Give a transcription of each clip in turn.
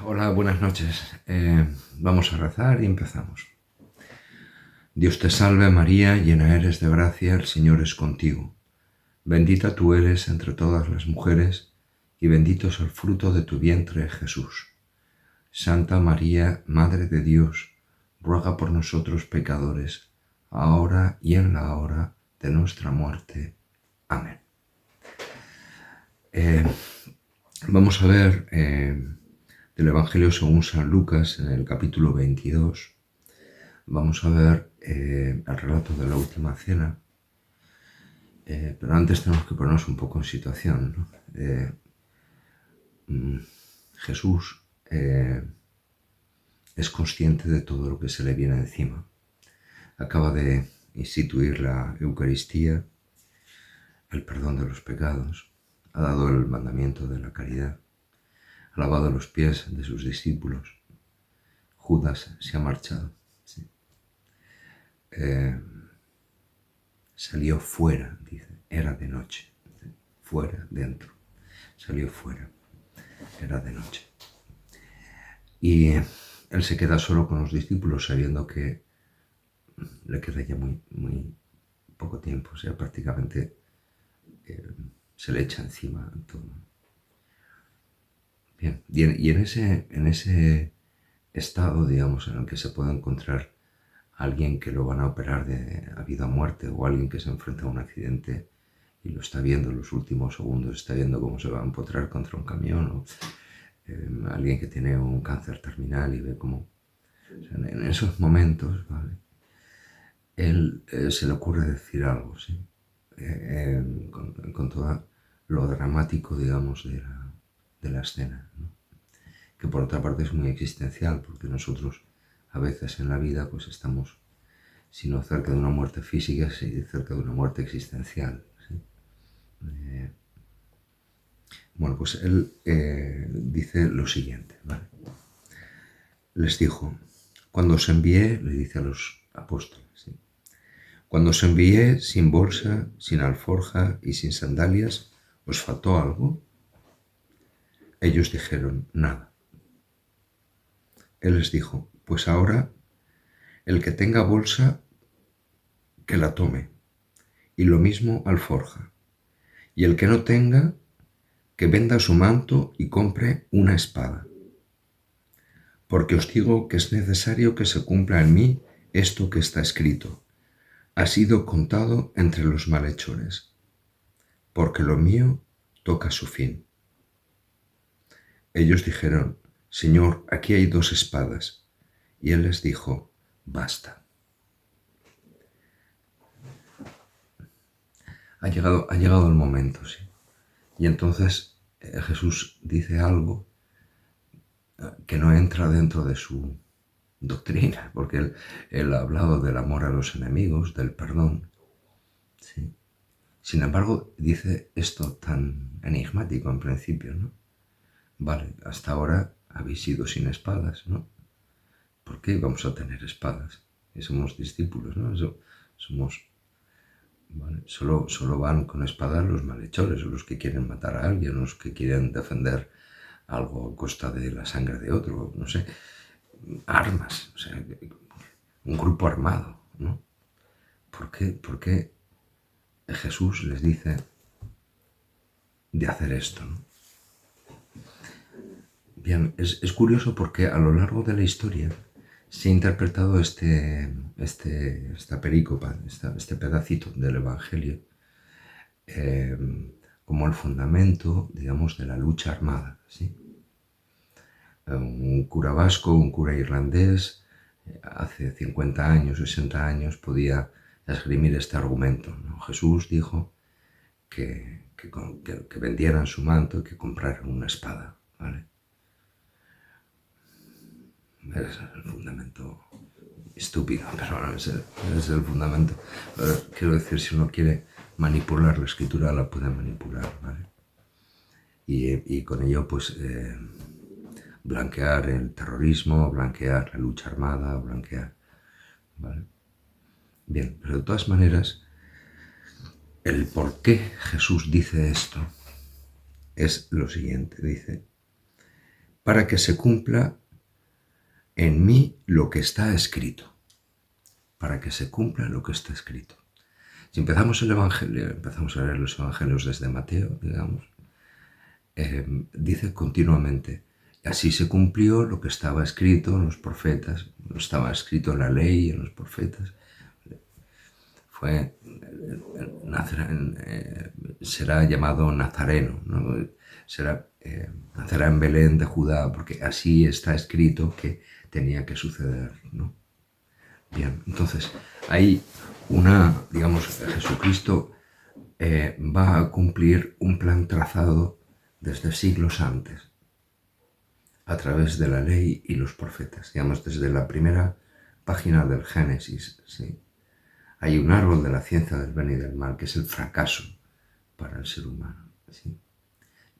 Hola, buenas noches. Vamos a rezar y empezamos. Dios te salve María, llena eres de gracia, el Señor es contigo. Bendita tú eres entre todas las mujeres y bendito es el fruto de tu vientre, Jesús. Santa María, Madre de Dios, ruega por nosotros pecadores, ahora y en la hora de nuestra muerte. Amén. Vamos a ver del Evangelio según San Lucas, en el capítulo 22, vamos a ver el relato de la última cena, pero antes tenemos que ponernos un poco en situación, ¿no? Jesús es consciente de todo lo que se le viene encima. Acaba de instituir la Eucaristía, el perdón de los pecados, ha dado el mandamiento de la caridad, ha lavado los pies de sus discípulos. Judas se ha marchado. ¿Sí? Salió fuera, dice, era de noche. Fuera, dentro. Salió fuera, era de noche. Y él se queda solo con los discípulos sabiendo que le queda ya muy poco tiempo, o sea, prácticamente se le echa encima todo. Bien, y en ese estado, digamos, en el que se puede encontrar alguien que lo van a operar a vida o muerte, o alguien que se enfrenta a un accidente y lo está viendo en los últimos segundos, está viendo cómo se va a empotrar contra un camión, o alguien que tiene un cáncer terminal y ve cómo... O sea, en esos momentos, ¿vale? Él se le ocurre decir algo, ¿sí? Con todo lo dramático, digamos, de la escena, ¿no? Que por otra parte es muy existencial, porque nosotros a veces en la vida pues estamos, sino cerca de una muerte física, sino cerca de una muerte existencial, ¿sí? Bueno, pues él dice lo siguiente, ¿vale? Les dijo, cuando os envié, le dice a los apóstoles, ¿sí? Cuando os envié sin bolsa, sin alforja y sin sandalias, ¿os faltó algo? Ellos dijeron, nada. Él les dijo, pues ahora el que tenga bolsa, que la tome, y lo mismo alforja. Y el que no tenga, que venda su manto y compre una espada. Porque os digo que es necesario que se cumpla en mí esto que está escrito. Ha sido contado entre los malhechores, porque lo mío toca su fin. Ellos dijeron, Señor, aquí hay 2 espadas. Y él les dijo, basta. Ha llegado el momento, sí. Y entonces Jesús dice algo que no entra dentro de su doctrina, porque él ha hablado del amor a los enemigos, del perdón, ¿sí? Sin embargo, dice esto tan enigmático en principio, ¿no? Vale, hasta ahora habéis ido sin espadas, ¿no? ¿Por qué vamos a tener espadas? Y somos discípulos, ¿no? Somos... ¿vale? Solo van con espadas los malhechores, o los que quieren matar a alguien, los que quieren defender algo a costa de la sangre de otro, no sé, armas, o sea, un grupo armado, ¿no? ¿Por qué Jesús les dice de hacer esto, ¿no? Bien, es curioso porque a lo largo de la historia se ha interpretado esta perícopa, este pedacito del Evangelio, como el fundamento, digamos, de la lucha armada, ¿sí? Un cura vasco, un cura irlandés, hace 50 años, 60 años, podía esgrimir este argumento, ¿no? Jesús dijo que vendieran su manto y que compraran una espada, ¿vale? Es el fundamento estúpido, pero bueno, es el fundamento. Pero quiero decir, si uno quiere manipular la escritura, la puede manipular, ¿vale? Y con ello, pues, blanquear el terrorismo, blanquear la lucha armada, blanquear, ¿vale? Bien, pero de todas maneras, el por qué Jesús dice esto es lo siguiente. Dice, para que se cumpla en mí lo que está escrito. Para que se cumpla lo que está escrito. Si empezamos el Evangelio, empezamos a leer los Evangelios desde Mateo, digamos, dice continuamente, así se cumplió lo que estaba escrito en los profetas, estaba escrito en la ley, en los profetas. Será llamado Nazareno, ¿no? Nacerá en Belén de Judá, porque así está escrito que tenía que suceder, ¿no? Bien, entonces hay digamos, Jesucristo va a cumplir un plan trazado desde siglos antes, a través de la ley y los profetas, digamos, desde la primera página del Génesis, ¿sí? Hay un árbol de la ciencia del bien y del mal, que es el fracaso para el ser humano, ¿sí?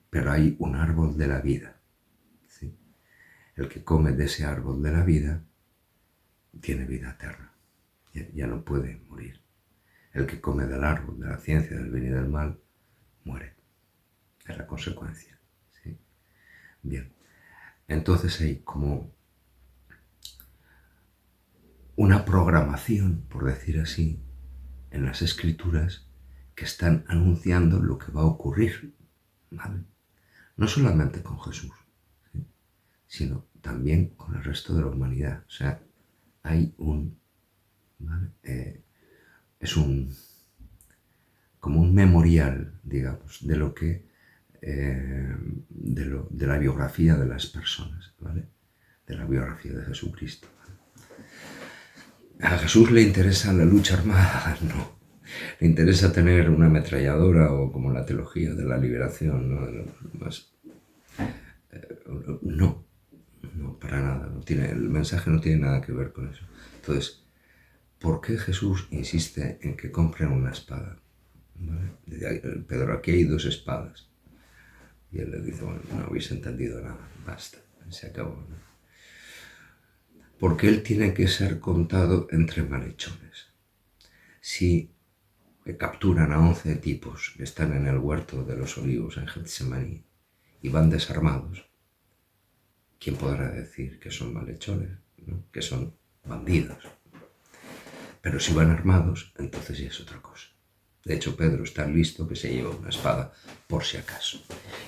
Pero hay un árbol de la vida, ¿sí? El que come de ese árbol de la vida tiene vida eterna, ya no puede morir. El que come del árbol de la ciencia del bien y del mal muere. Es la consecuencia, ¿sí? Bien, entonces hay como una programación, por decir así, en las escrituras que están anunciando lo que va a ocurrir, ¿vale? No solamente con Jesús, ¿sí? Sino también con el resto de la humanidad. O sea, hay ¿vale? Como un memorial, digamos, de lo que de la biografía de las personas, ¿vale? De la biografía de Jesucristo. ¿A Jesús le interesa la lucha armada? No. ¿Le interesa tener una ametralladora o como la teología de la liberación, ¿no? No, no, para nada. El mensaje no tiene nada que ver con eso. Entonces, ¿por qué Jesús insiste en que compren una espada? ¿Vale? Pedro, aquí hay 2 espadas. Y él le dice, bueno, no habéis entendido nada, basta, se acabó, ¿no? Porque él tiene que ser contado entre malhechores. Si capturan a 11 tipos que están en el huerto de los olivos en Getsemaní y van desarmados, ¿quién podrá decir que son malhechores, ¿no? Que son bandidos? Pero si van armados, entonces ya es otra cosa. De hecho, Pedro está listo que se lleva una espada por si acaso.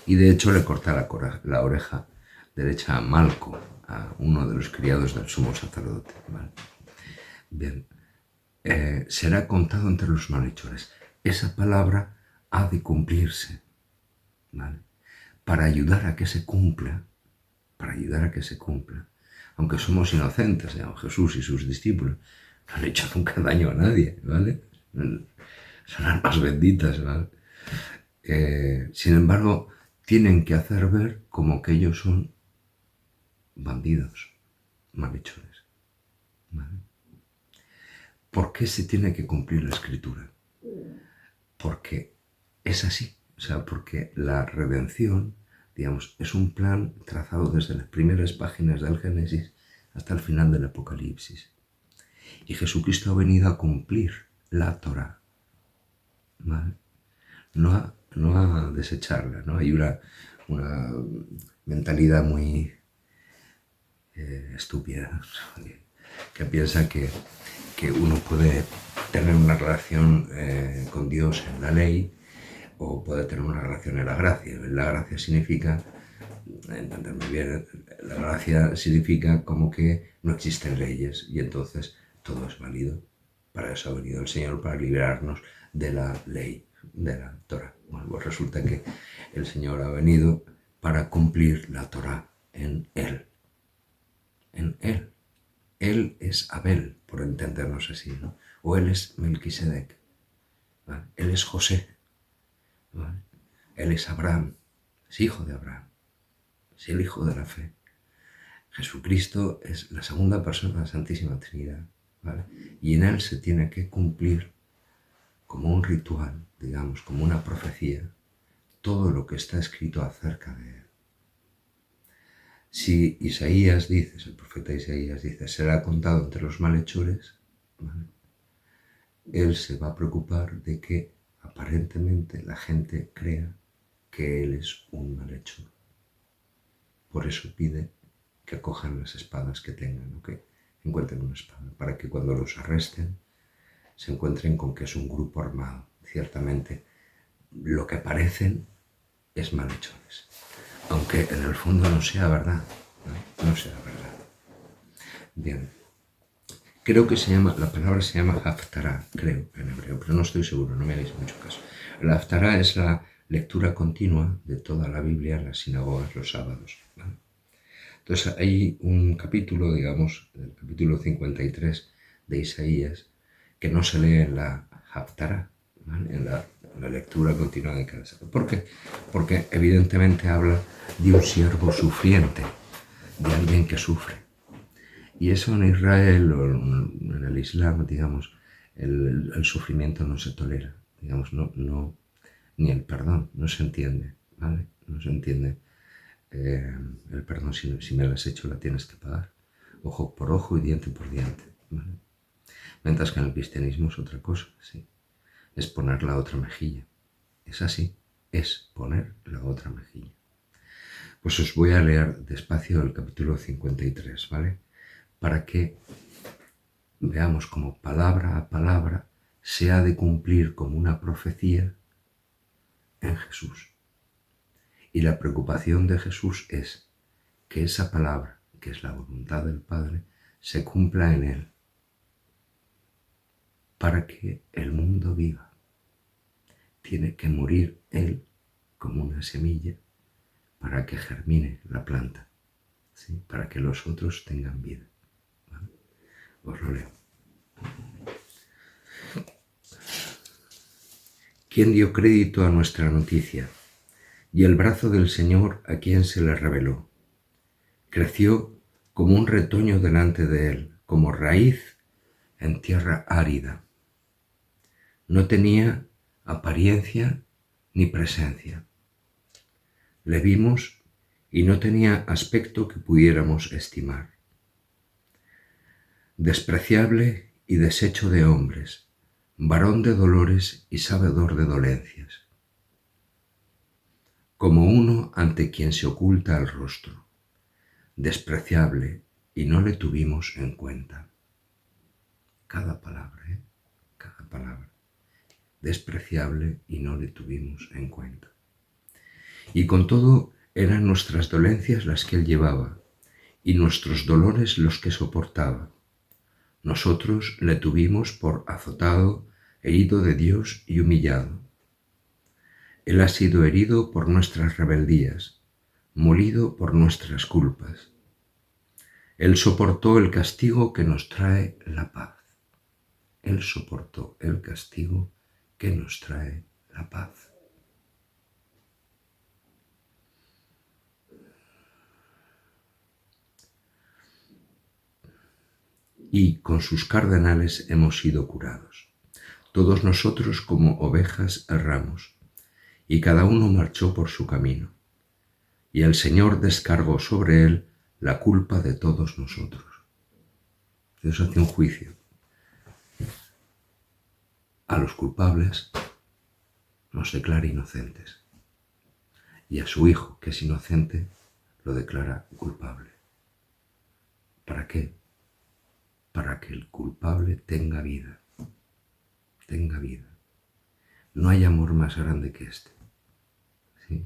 Y de hecho le corta la oreja derecha a Malco, a uno de los criados del sumo sacerdote, ¿vale? Bien, será contado entre los malhechores. Esa palabra ha de cumplirse, ¿vale? Para ayudar a que se cumpla, aunque somos inocentes, Jesús y sus discípulos no han hecho nunca daño a nadie, ¿vale? Son armas benditas, ¿vale? Sin embargo, tienen que hacer ver como que ellos son bandidos, malhechores, ¿vale? ¿Por qué se tiene que cumplir la escritura? Porque es así, o sea, porque la redención, digamos, es un plan trazado desde las primeras páginas del Génesis hasta el final del Apocalipsis. Y Jesucristo ha venido a cumplir la Torá, ¿vale? No a desecharla, ¿no? Hay una mentalidad muy estúpida que piensa que uno puede tener una relación con Dios en la ley o puede tener una relación en la gracia. La gracia significa, entenderme bien, la gracia significa como que no existen leyes y entonces todo es válido. Para eso ha venido el Señor, para liberarnos de la ley, de la Torah. Bueno, pues resulta que el Señor ha venido para cumplir la Torah en Él. En Él. Él es Abel, por entendernos así, ¿no? O Él es Melquisedec. ¿Vale? Él es José. ¿Vale? Él es Abraham. Es hijo de Abraham. Es el hijo de la fe. Jesucristo es la segunda persona de la Santísima Trinidad, ¿vale? Y en Él se tiene que cumplir como un ritual, digamos, como una profecía, todo lo que está escrito acerca de Él. Si Isaías dice, el profeta Isaías dice, será contado entre los malhechores, ¿vale? Él se va a preocupar de que aparentemente la gente crea que Él es un malhechor. por eso pide que cojan las espadas que tengan, o que encuentren una espada, para que cuando los arresten se encuentren con que es un grupo armado. Ciertamente, lo que parecen es malhechores, aunque en el fondo no sea verdad, no sea verdad. Bien, creo que la palabra se llama haftará, creo, en hebreo, pero no estoy seguro, no me hagáis mucho caso. La haftará es la lectura continua de toda la Biblia en las sinagogas los sábados, ¿vale? Entonces hay un capítulo, digamos, el capítulo 53 de Isaías, que no se lee en la haftará, ¿vale? En la lectura continua de cada sábado. ¿Por qué? Porque evidentemente habla de un siervo sufriente, de alguien que sufre. Y eso en Israel o en el Islam, digamos, el sufrimiento no se tolera, digamos, ni el perdón, no se entiende, ¿vale? No se entiende el perdón, si me lo has hecho la tienes que pagar, ojo por ojo y diente por diente, ¿vale? Mientras que en el cristianismo es otra cosa, sí, es poner la otra mejilla, es así, es poner la otra mejilla. Pues os voy a leer despacio el capítulo 53, ¿vale? Para que veamos cómo palabra a palabra se ha de cumplir como una profecía en Jesús. Y la preocupación de Jesús es que esa palabra, que es la voluntad del Padre, se cumpla en Él, para que el mundo viva. Tiene que morir Él como una semilla para que germine la planta, ¿sí? Para que los otros tengan vida, ¿vale? Os lo leo. ¿Quién dio crédito a nuestra noticia? Y el brazo del Señor a quien se le reveló. Creció como un retoño delante de él, como raíz en tierra árida. No tenía apariencia ni presencia. Le vimos y no tenía aspecto que pudiéramos estimar. Despreciable y deshecho de hombres, varón de dolores y sabedor de dolencias. Como uno ante quien se oculta el rostro, despreciable y no le tuvimos en cuenta. Cada palabra, cada palabra. Despreciable y no le tuvimos en cuenta. Y con todo eran nuestras dolencias las que él llevaba, y nuestros dolores los que soportaba. Nosotros le tuvimos por azotado, herido de Dios y humillado. Él ha sido herido por nuestras rebeldías, molido por nuestras culpas. Él soportó el castigo que nos trae la paz. Él soportó el castigo que nos trae la paz. Y con sus cardenales hemos sido curados. Todos nosotros como ovejas erramos, y cada uno marchó por su camino. Y el Señor descargó sobre él la culpa de todos nosotros. Dios hace un juicio. A los culpables nos declara inocentes. Y a su hijo, que es inocente, lo declara culpable. ¿Para qué? Para que el culpable tenga vida. Tenga vida. No hay amor más grande que este. ¿Sí?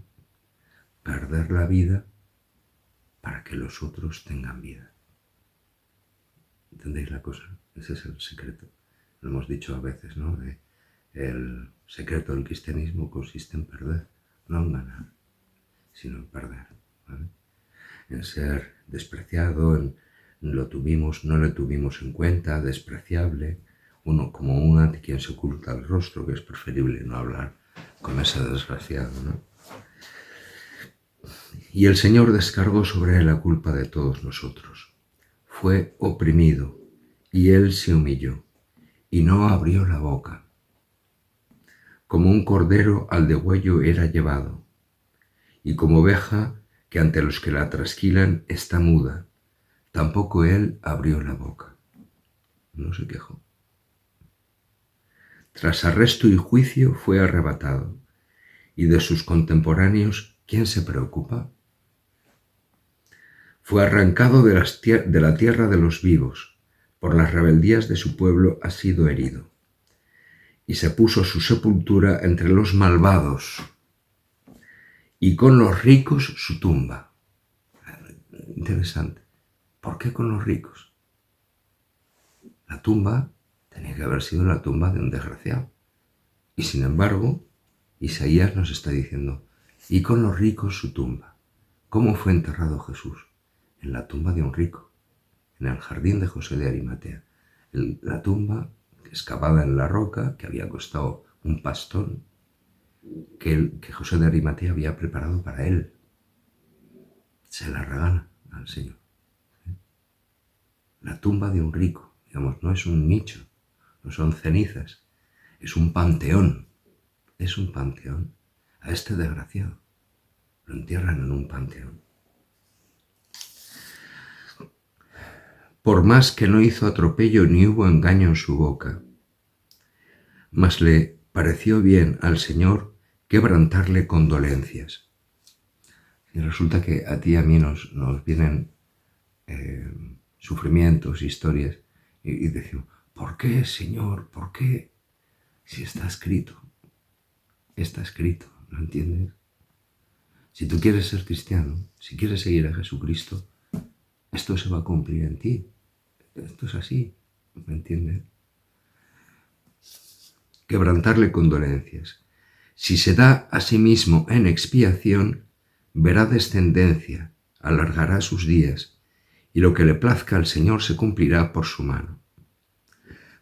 Perder la vida para que los otros tengan vida. ¿Entendéis la cosa? Ese es el secreto. Lo hemos dicho a veces, ¿no? El secreto del cristianismo consiste en perder, no en ganar, sino en perder, ¿vale? En ser despreciado, en no le tuvimos en cuenta, despreciable, como uno ante quien se oculta el rostro, que es preferible no hablar con ese desgraciado, ¿no? Y el Señor descargó sobre él la culpa de todos nosotros. Fue oprimido, y él se humilló, y no abrió la boca. Como un cordero al degüello era llevado, y como oveja que ante los que la trasquilan está muda, tampoco él abrió la boca. No se quejó. Tras arresto y juicio fue arrebatado, y de sus contemporáneos, ¿quién se preocupa? Fue arrancado de la tierra de los vivos, por las rebeldías de su pueblo ha sido herido. Y se puso su sepultura entre los malvados, y con los ricos su tumba. Interesante. ¿Por qué con los ricos? La tumba tenía que haber sido la tumba de un desgraciado. Y sin embargo, Isaías nos está diciendo, y con los ricos su tumba. ¿Cómo fue enterrado Jesús? En la tumba de un rico, en el jardín de José de Arimatea. La tumba excavada en la roca, que había costado un pastón, que José de Arimatea había preparado para él. Se la regala al Señor. La tumba de un rico, digamos, no es un nicho, no son cenizas, es un panteón. Es un panteón. A este desgraciado lo entierran en un panteón. Por más que no hizo atropello ni hubo engaño en su boca, mas le pareció bien al Señor quebrantarle condolencias. Y resulta que a ti y a mí nos vienen sufrimientos, historias, y decimos, ¿por qué, Señor? ¿Por qué? Si está escrito, ¿lo entiendes? Si tú quieres ser cristiano, si quieres seguir a Jesucristo, esto se va a cumplir en ti. Esto es así, ¿me entiendes? Quebrantarle condolencias. Si se da a sí mismo en expiación, verá descendencia, alargará sus días, y lo que le plazca al Señor se cumplirá por su mano.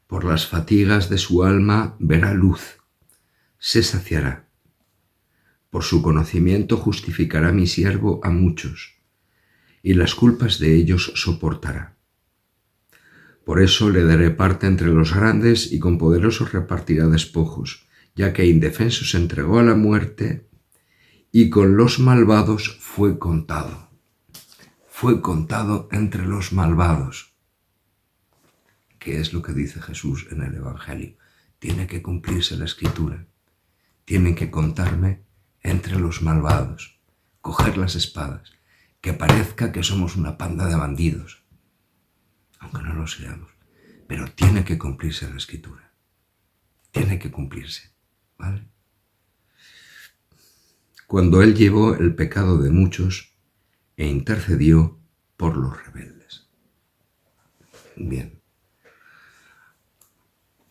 Por las fatigas de su alma verá luz, se saciará. Por su conocimiento justificará mi siervo a muchos, y las culpas de ellos soportará. Por eso le daré parte entre los grandes y con poderosos repartirá despojos, ya que indefenso se entregó a la muerte y con los malvados fue contado. Fue contado entre los malvados. ¿Qué es lo que dice Jesús en el Evangelio? Tiene que cumplirse la Escritura. Tienen que contarme entre los malvados, coger las espadas, que parezca que somos una panda de bandidos, aunque no lo seamos, pero tiene que cumplirse la Escritura, tiene que cumplirse, ¿vale? Cuando Él llevó el pecado de muchos e intercedió por los rebeldes. Bien.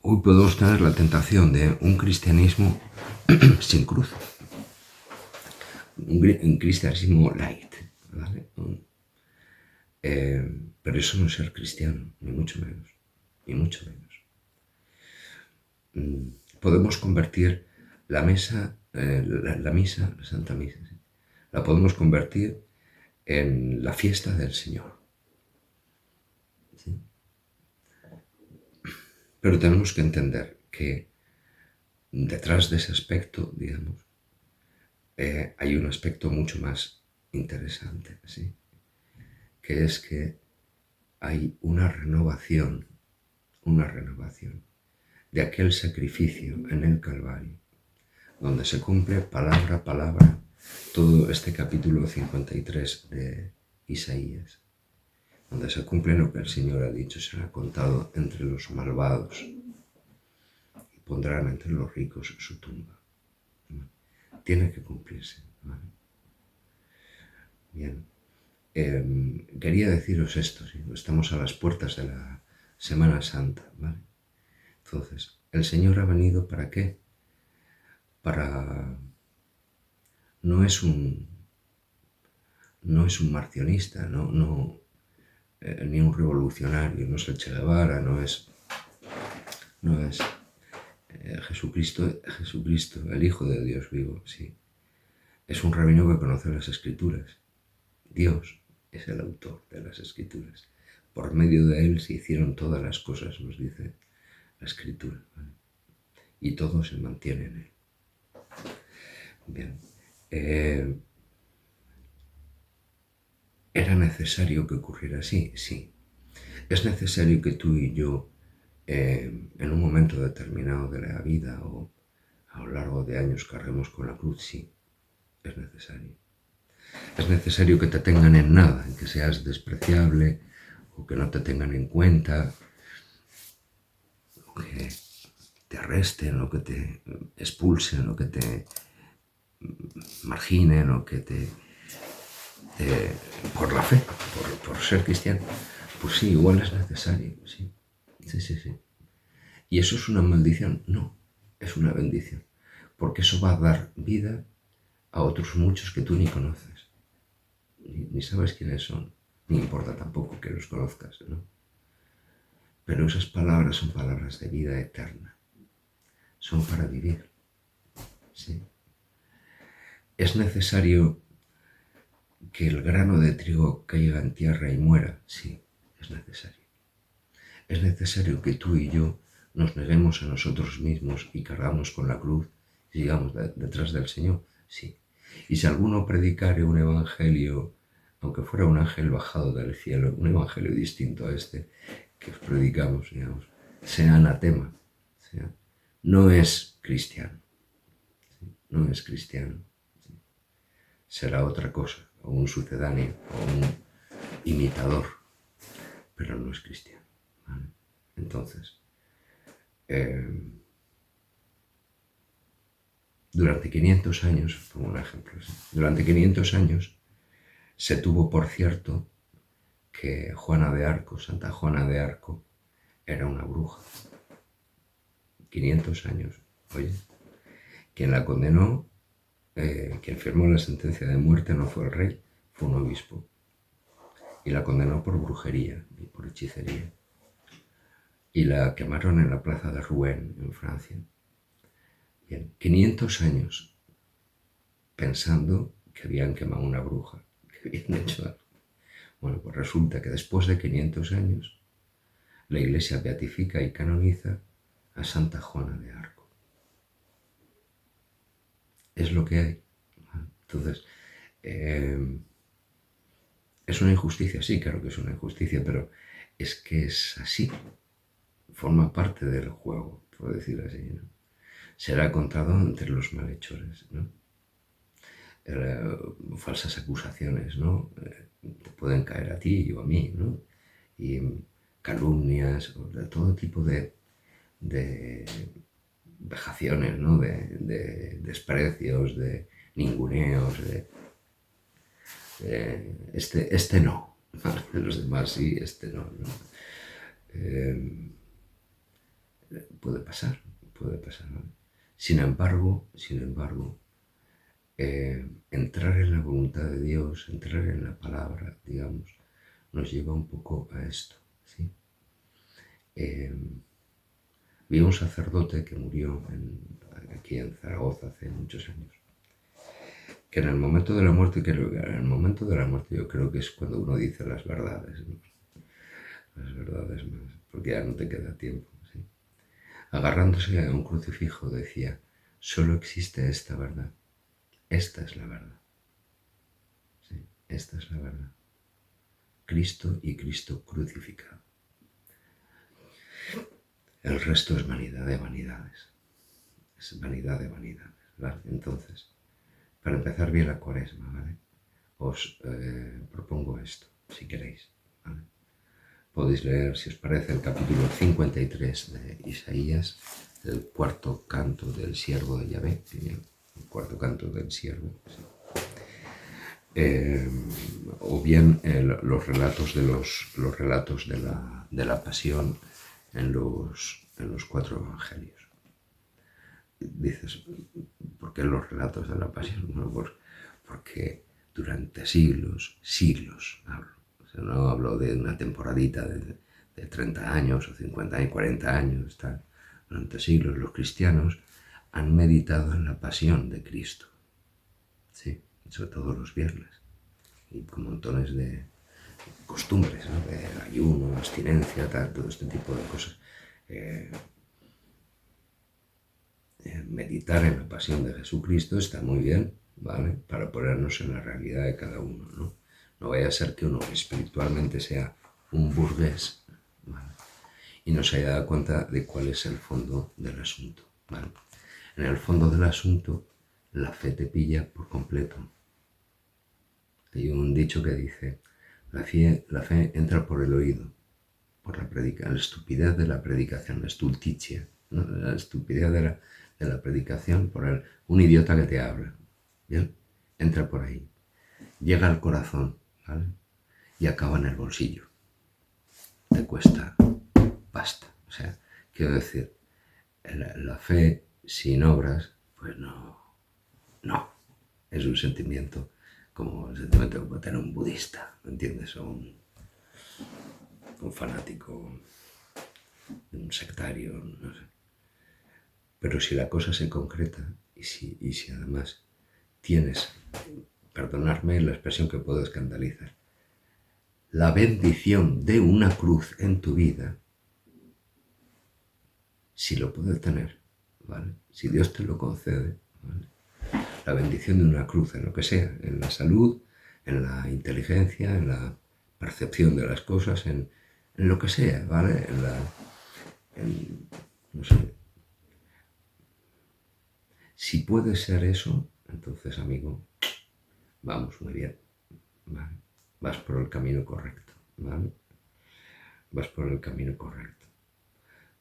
Hoy podemos tener la tentación de un cristianismo sin cruz, un cristianismo light, ¿vale? Pero eso no es ser cristiano, ni mucho menos, ni mucho menos. Podemos convertir la misa, la Santa Misa, ¿sí? La podemos convertir en la fiesta del Señor, ¿sí? Pero tenemos que entender que detrás de ese aspecto, digamos, hay un aspecto mucho más interesante, ¿sí? Que es que hay una renovación de aquel sacrificio en el Calvario, donde se cumple palabra a palabra todo este capítulo 53 de Isaías, donde se cumple lo que el Señor ha dicho, será contado entre los malvados y pondrán entre los ricos su tumba. Tiene que cumplirse, ¿vale? Bien. Quería deciros esto, ¿sí? Estamos a las puertas de la Semana Santa, ¿vale? Entonces, el Señor ha venido ¿para qué? No es un marcionista, ni un revolucionario, no es el Che Guevara, no es Jesucristo, el Hijo de Dios vivo, sí. Es un rabino que conoce las Escrituras. Dios es el autor de las Escrituras. Por medio de él se hicieron todas las cosas, nos dice la Escritura, ¿vale? Y todo se mantiene en él. Bien. ¿Era necesario que ocurriera así? Sí. ¿Es necesario que tú y yo, en un momento determinado de la vida o a lo largo de años, carguemos con la cruz? Sí, es necesario. Es necesario que te tengan en nada, en que seas despreciable, o que no te tengan en cuenta, o que te arresten, o que te expulsen, o que te marginen, o que te... por la fe, por ser cristiano. Pues sí, igual es necesario, sí. Sí, sí, sí. ¿Y eso es una maldición? No, es una bendición. Porque eso va a dar vida a otros muchos que tú ni conoces. Ni sabes quiénes son. Ni importa tampoco que los conozcas, ¿no? Pero esas palabras son palabras de vida eterna. Son para vivir. ¿Sí? Es necesario que el grano de trigo caiga en tierra y muera. Sí, es necesario. Es necesario que tú y yo nos neguemos a nosotros mismos y cargamos con la cruz y sigamos detrás del Señor. Sí. Y si alguno predicare un evangelio, aunque fuera un ángel bajado del cielo, un evangelio distinto a este que os predicamos, digamos, sea anatema, no es cristiano, ¿sí? No es cristiano, ¿sí? Será otra cosa, o un sucedáneo, o un imitador, pero no es cristiano, ¿vale? Entonces, durante 500 años, pongo un ejemplo, ¿sí? Durante 500 años se tuvo por cierto que Juana de Arco, Santa Juana de Arco, era una bruja. 500 años. Oye, quien la condenó, quien firmó la sentencia de muerte no fue el rey, fue un obispo. Y la condenó por brujería y por hechicería. Y la quemaron en la plaza de Rouen, en Francia. Bien, 500 años pensando que habían quemado una bruja, que habían hecho algo. Bueno, pues resulta que después de 500 años, la Iglesia beatifica y canoniza a Santa Juana de Arco. Es lo que hay. Entonces, ¿es una injusticia? Sí, claro que es una injusticia, pero es que es así. Forma parte del juego, por decirlo así, ¿no? Será contado entre los malhechores, ¿no? Falsas acusaciones, ¿no? Te pueden caer a ti o a mí, ¿no? Y calumnias, de todo tipo de vejaciones, ¿no? De desprecios, de ninguneos, este no, los demás sí, este no, ¿no? Puede pasar, ¿no? Sin embargo, entrar en la voluntad de Dios, entrar en la palabra, digamos, nos lleva un poco a esto, ¿sí? Vi un sacerdote que murió aquí en Zaragoza hace muchos años, que en el momento de la muerte, yo creo que es cuando uno dice las verdades, ¿no? Las verdades más, porque ya no te queda tiempo, ¿sí? Agarrándose a un crucifijo decía, solo existe esta verdad, esta es la verdad, ¿sí? Esta es la verdad, Cristo y Cristo crucificado. El resto es vanidad de vanidades, es vanidad de vanidades, ¿vale? Entonces, para empezar bien la Cuaresma, ¿vale? Os propongo esto, si queréis, ¿vale? Podéis leer, si os parece, el capítulo 53 de Isaías, el cuarto canto del siervo de Yahvé, el cuarto canto del siervo, sí. O bien los relatos de la pasión en los 4 evangelios. Dices, ¿por qué los relatos de la pasión? Bueno, pues porque durante siglos hablo. O sea, no hablo de una temporadita de 30 años o 50 y 40 años, tal. Durante siglos los cristianos han meditado en la pasión de Cristo, sí, sobre todo los viernes, y con montones de costumbres, ¿no? De ayuno, abstinencia, tal, todo este tipo de cosas. Meditar en la pasión de Jesucristo está muy bien, ¿vale? Para ponernos en la realidad de cada uno, ¿no? No vaya a ser que uno espiritualmente sea un burgués, ¿vale? Y no se haya dado cuenta de cuál es el fondo del asunto, ¿vale? En el fondo del asunto, la fe te pilla por completo. Hay un dicho que dice, la fe entra por el oído, por la predicación, la estupidez de la predicación, la stultitia, ¿no? La estupidez de la predicación por un idiota que te habla. ¿Bien? Entra por ahí, llega al corazón, ¿vale? Y acaba en el bolsillo. Te cuesta pasta. O sea, quiero decir, la fe sin obras, pues no. Es un sentimiento como el sentimiento que puede tener un budista, ¿me entiendes? O un fanático, un sectario, no sé. Pero si la cosa se concreta y si además tienes, perdonadme la expresión que puedo escandalizar, la bendición de una cruz en tu vida, si lo puedes tener, ¿vale? Si Dios te lo concede, ¿vale? La bendición de una cruz en lo que sea, en la salud, en la inteligencia, en la percepción de las cosas, en lo que sea, ¿vale? No sé. Si puede ser eso, entonces, amigo, vamos muy bien, ¿vale? Vas por el camino correcto, ¿vale? Vas por el camino correcto.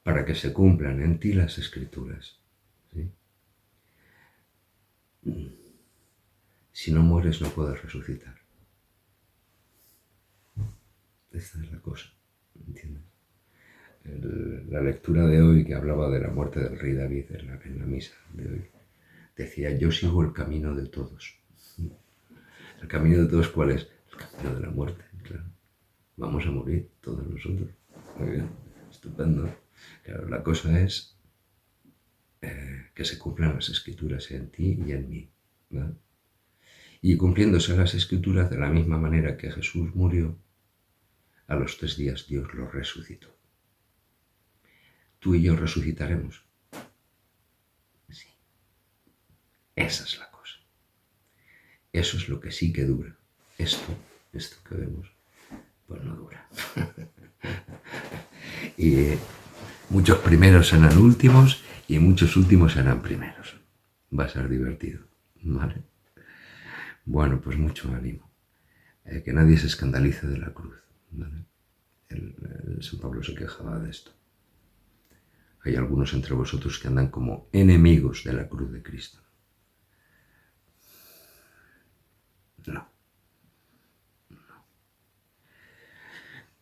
Para que se cumplan en ti las escrituras, ¿sí? Si no mueres no puedes resucitar. Esta es la cosa, ¿entiendes? La lectura de hoy que hablaba de la muerte del rey David en la misa de hoy, decía, yo sigo el camino de todos. ¿El camino de todos cuál es? El camino de la muerte, claro. Vamos a morir todos nosotros. Muy bien, estupendo. Claro, la cosa es que se cumplan las escrituras en ti y en mí, ¿vale? Y cumpliéndose las escrituras de la misma manera que Jesús murió, a los 3 días Dios lo resucitó. Tú y yo resucitaremos. Sí. Esa es la cosa. Eso es lo que sí que dura. Esto que vemos, pues no dura. Y muchos primeros serán últimos y muchos últimos serán primeros. Va a ser divertido, ¿vale? Bueno, pues mucho ánimo. Que nadie se escandalice de la cruz, ¿vale? El San Pablo se quejaba de esto. Hay algunos entre vosotros que andan como enemigos de la cruz de Cristo. No.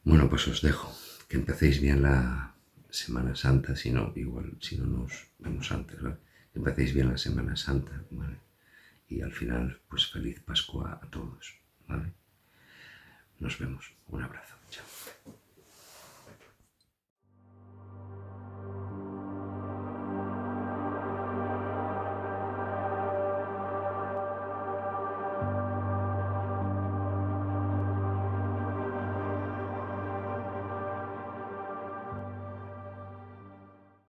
Bueno, pues os dejo. Que empecéis bien la Semana Santa, si no nos vemos antes, ¿vale? Que empecéis bien la Semana Santa, ¿vale? Y al final, pues feliz Pascua a todos, ¿vale? Nos vemos. Un abrazo. Chao.